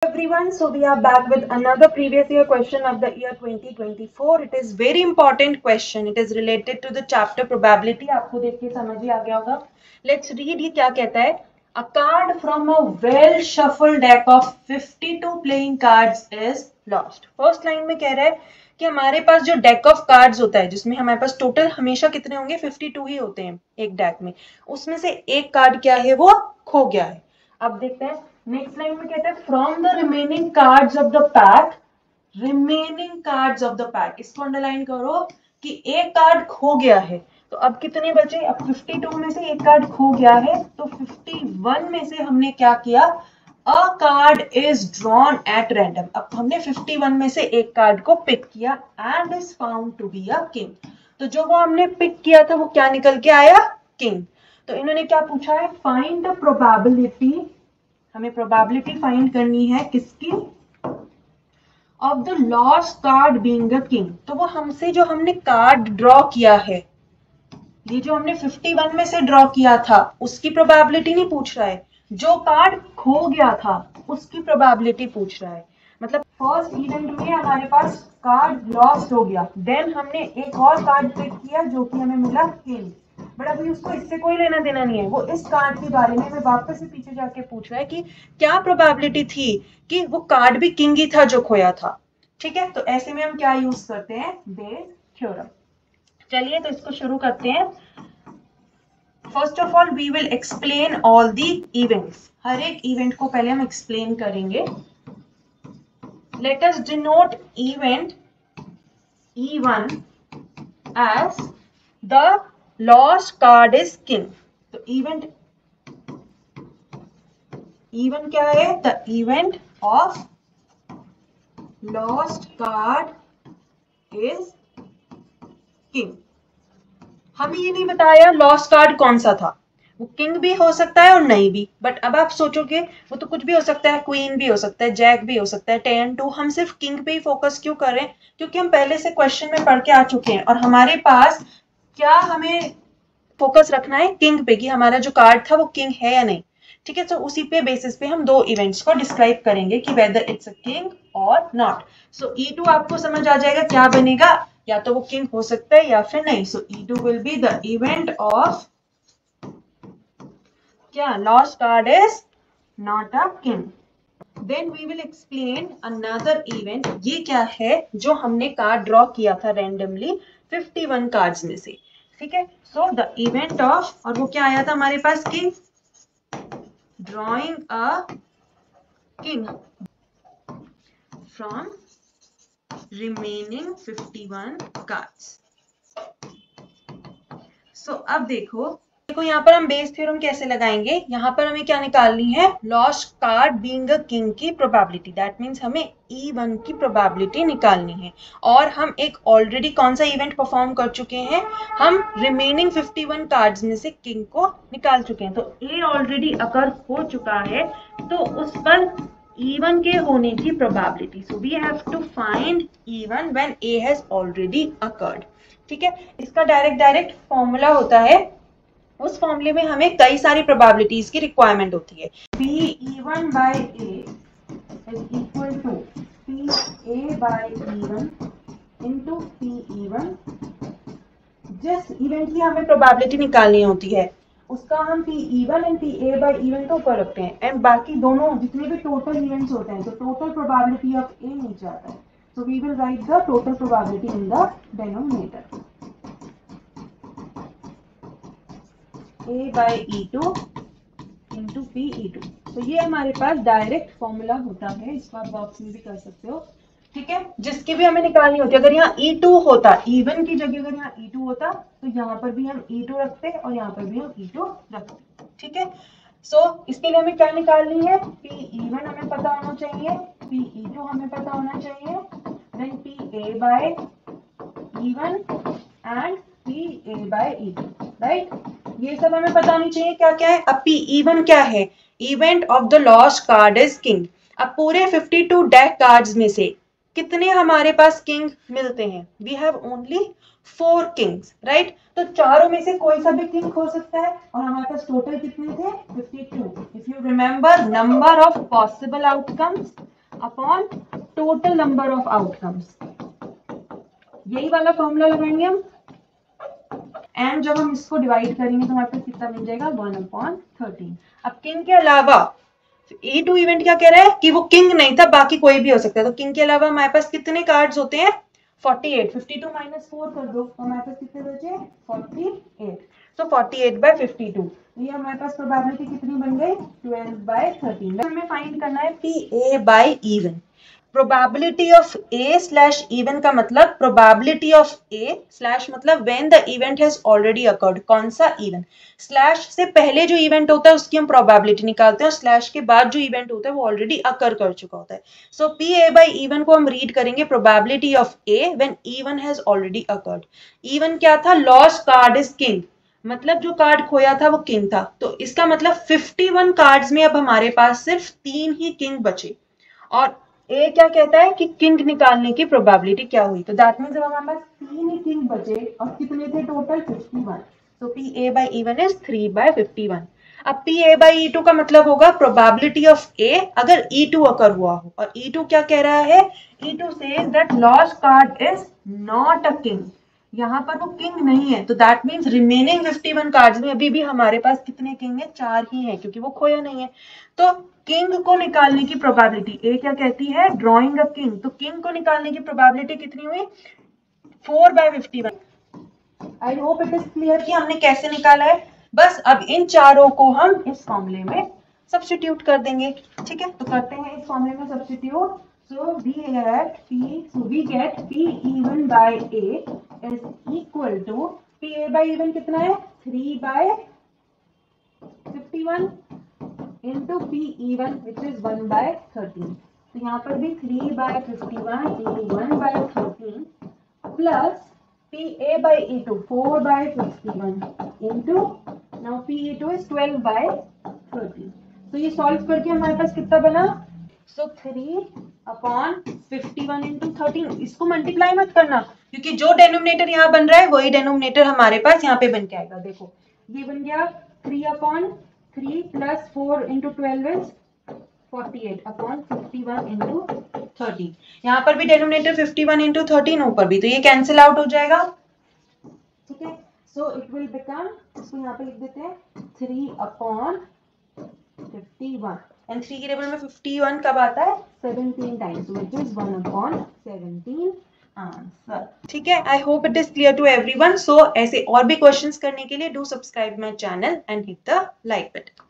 Everyone, so we are back with another previous year question of the year 2024. It is very important question. It is related to the chapter probability. आपको देख के समझ ही आ गया होगा. Let's read ये क्या कहता है. A card from a well shuffled deck of 52 playing cards is lost. First line में कह रहा है कि हमारे पास जो डेक ऑफ कार्ड्स होता है जिसमें हमारे पास टोटल हमेशा कितने होंगे 52 ही होते हैं एक डेक में, उसमें से एक कार्ड क्या है वो खो गया है. अब देखते हैं नेक्स्ट लाइन में कहता है from the remaining cards of the pack, remaining cards of the pack, इसको अंडरलाइन करो कि एक कार्ड खो गया है. तो अब कितने बचे, अब 52 में से एक कार्ड खो गया है तो 51 में से हमने क्या किया, अ card is drawn at random. अब हमने 51 में से एक कार्ड को पिक किया and is found to be a king. तो जो वो हमने पिक किया था वो क्या निकल के आया, किंग. तो इन्होंने क्या पूछा है, फाइंड द प्रोबेबिलिटी, हमें प्रोबेबिलिटी फाइंड करनी है किसकी, of the lost card being a king. तो वो हमसे जो हमने कार्ड ड्रॉ किया है, ये जो हमने 51 में से ड्रॉ किया था उसकी प्रोबेबिलिटी नहीं पूछ रहा है, जो कार्ड खो गया था उसकी प्रोबेबिलिटी पूछ रहा है. मतलब फर्स्ट इवेंट में हमारे पास कार्ड लॉस्ट हो गया, देन हमने एक और कार्ड पिक किया जो कि हमें मिला किंग. बट अभी उसको इससे कोई लेना देना नहीं है, वो इस कार्ड के बारे में हमें वापस से पीछे जाके पूछ रहा है कि क्या प्रोबेबिलिटी थी कि वो कार्ड भी किंग ही था जो खोया था. ठीक है, तो ऐसे में हम क्या यूज करते हैं, बेस थ्योरम. चलिए तो इसको शुरू करते हैं. First of all we will explain all the events. हर एक इवेंट को पहले हम एक्सप्लेन करेंगे. Let us denote event E1 as the lost card is king. तो इवेंट E1 क्या है, the event of lost card is king. हमें ये नहीं बताया लॉस्ट कार्ड कौन सा था, वो किंग भी हो सकता है और नहीं भी. बट अब आप सोचोगे वो तो कुछ भी हो सकता है, क्वीन भी हो सकता है, जैक भी हो सकता है, 10-2. हम सिर्फ किंग पे ही फोकस क्यों करें, क्योंकि हम पहले से क्वेश्चन में पढ़ के आ चुके हैं और हमारे पास क्या हमें फोकस रखना है, किंग पे, कि हमारा जो कार्ड था वो किंग है या नहीं. ठीक है, तो उसी पे बेसिस पे हम दो इवेंट्स को डिस्क्राइब करेंगे कि वेदर इट्स अ किंग और नॉट. सो E2 आपको समझ आ जाएगा क्या बनेगा, या तो वो किंग हो सकता है या फिर नहीं. So E2 will be the event of क्या, lost card is not a king. Then we will explain another event. ये क्या है, जो हमने कार्ड ड्रॉ किया था रैंडमली 51 कार्ड्स में से. ठीक है, सो द इवेंट ऑफ, और वो क्या आया था हमारे पास, king, drawing a king from remaining 51 cards. So अब देखो यहाँ पर हम बेस थ्योरम कैसे लगाएंगे. यहाँ पर हमें क्या निकालनी है, lost card being a king की प्रोबेबिलिटी. दैट मीन्स हमें E1 की प्रोबेबिलिटी निकालनी है. और हम एक ऑलरेडी कौन सा इवेंट परफॉर्म कर चुके हैं, हम रिमेनिंग 51 कार्ड्स में से किंग को निकाल चुके हैं. तो A ऑलरेडी अगर हो चुका है तो उस पर E1 के होने की probability. So we have to find E1 when A has already occurred. ठीक है, इसका डायरेक्ट फॉर्मूला होता है, उस फॉर्मूले में हमें कई सारी प्रोबेबिलिटीज की रिक्वायरमेंट होती है. P(E1 by A is equal to PA by E1 into PE1. जिस इवेंट की हमें प्रोबेबिलिटी निकालनी होती है उसका हम PE1 and PA by E1 को ऊपर रखते हैं एंड बाकी दोनों जितने भी टोटल इवेंट्स होते हैं तो टोटल प्रोबेबिलिटी ऑफ A नीचे आता है. So we will write the total probability in the denominator. A by E2 into PE2. तो ये हमारे पास डायरेक्ट फॉर्मूला होता है, इसको आप बॉक्स में भी कर सकते हो. ठीक है, जिसकी भी हमें निकालनी होती है. अगर यहाँ E2 होता, E1 की जगह अगर यहाँ E2 होता तो यहाँ पर भी हम E2 रखते और यहाँ पर भी हम E2 रखते. ठीक है, सो इसके लिए हमें क्या निकालनी है, PE1 हमें पता होना चाहिए, PE2 हमें पता होना चाहिए, then PA by E1 and PA by E2. Right, ये सब हमें पता नहीं चाहिए क्या क्या है. अब E1 क्या है, event of the lost card is king. अब पूरे 52 डेक कार्ड्स में से कितने हमारे पास किंग मिलते हैं? We have only 4 kings, right? तो चारों में से कोई सा भी किंग हो सकता है, और हमारे पास टोटल कितने थे? 52. If you remember, number of possible outcomes upon total number of outcomes, यही वाला फॉर्मूला लगाएंगे हम। एंड जब हम इसको डिवाइड करेंगे तो हमारे पास कितना मिल जाएगा? 1/13. अब किंग के अलावा E2 इवेंट क्या कह रहा है कि वो किंग नहीं था, बाकी कोई भी हो सकता है। तो किंग के अलावा हमारे पास कितने कार्ड्स होते हैं? 48. 52 माइनस 4 कर दो तो हमारे पास कितने बचे? 48. तो 48/52. ये हमारे पास प्रोबेबिलिटी कितनी बन गई? 12/13. हमें फाइंड करना है PA by event. Probability of A slash event का मतलब प्रोबेबिलिटी ऑफ ए स्लैश मतलब when the event has already occurred. कौन सा इवेंट? स्लैश से पहले जो इवेंट होता है उसकी हम प्रोबेबिलिटी निकालते हैं, और स्लैश के बाद जो इवेंट होता है वो ऑलरेडी अकर कर चुका होता है। सो पी ए बाई इवन को हम रीड करेंगे probability of A when even has already occurred. Even क्या था? लॉस्ट कार्ड इज किंग, मतलब जो कार्ड खोया था वो किंग था। तो इसका मतलब 51 कार्ड्स में अब हमारे पास सिर्फ 3 ही किंग बचे। और ए क्या कहता है कि किंग निकालने की प्रोबेबिलिटी क्या हुई? तो दैट मींस हमारे पास 3 ही किंग बचे, और कितने थे total? 51. So P A by E one is 3/51. अब पी ए बाई E2 का मतलब होगा प्रोबेबिलिटी ऑफ ए अगर E2 अकर हुआ हो, और E2 क्या कह रहा है? E2 says that lost card is not a king, यहाँ पर वो किंग नहीं है। तो दैट मीन्स रिमेनिंग 51 कार्ड्स में अभी भी हमारे पास कितने किंग है? 4 ही है, क्योंकि वो खोया नहीं है। तो किंग को निकालने की प्रोबेबिलिटी ए क्या कहती है? Drawing a king. तो किंग को निकालने की प्रोबेबिलिटी कितनी हुई? 4/51. आई होप इट इज क्लियर कि हमने कैसे निकाला है। बस अब इन चारों को हम इस फॉर्मूले में सब्स्टिट्यूट कर देंगे। ठीक है, तो करते हैं इस फॉर्मूले में substitute. So we get P even by A is equal to PA by even कितना है? 3/51 into P even which is 1/13. तो यहाँ पर भी 3/51 into 1/13 plus PA by E2 4/51 into now PE2 is 12/13. तो ये सॉल्व करके हमारे पास कितना बना? So 3/51 into 13. इसको मल्टीप्लाई मत करना, क्योंकि जो डेनोमिनेटर यहाँ बन रहा है वही डेनोमिनेटर हमारे पास यहाँ पे बन के आएगा। देखो ये बन गया 3/3 plus 4 into 12 is 48/51 into 13. यहाँ पर भी डेनोमिनेटर 51 into 13, ऊपर भी, तो ये कैंसिल आउट हो जाएगा। ठीक है, सो इट विल बिकम, इसको यहाँ पे लिख देते हैं 3/51, एंड 3 की टेबल में 51 कब आता है? 17 टाइम्स, व्हिच इज 1/17 आंसर। ठीक है, I hope it is clear to everyone. So ऐसे और भी क्वेश्चंस करने के लिए do subscribe my channel and hit the like button.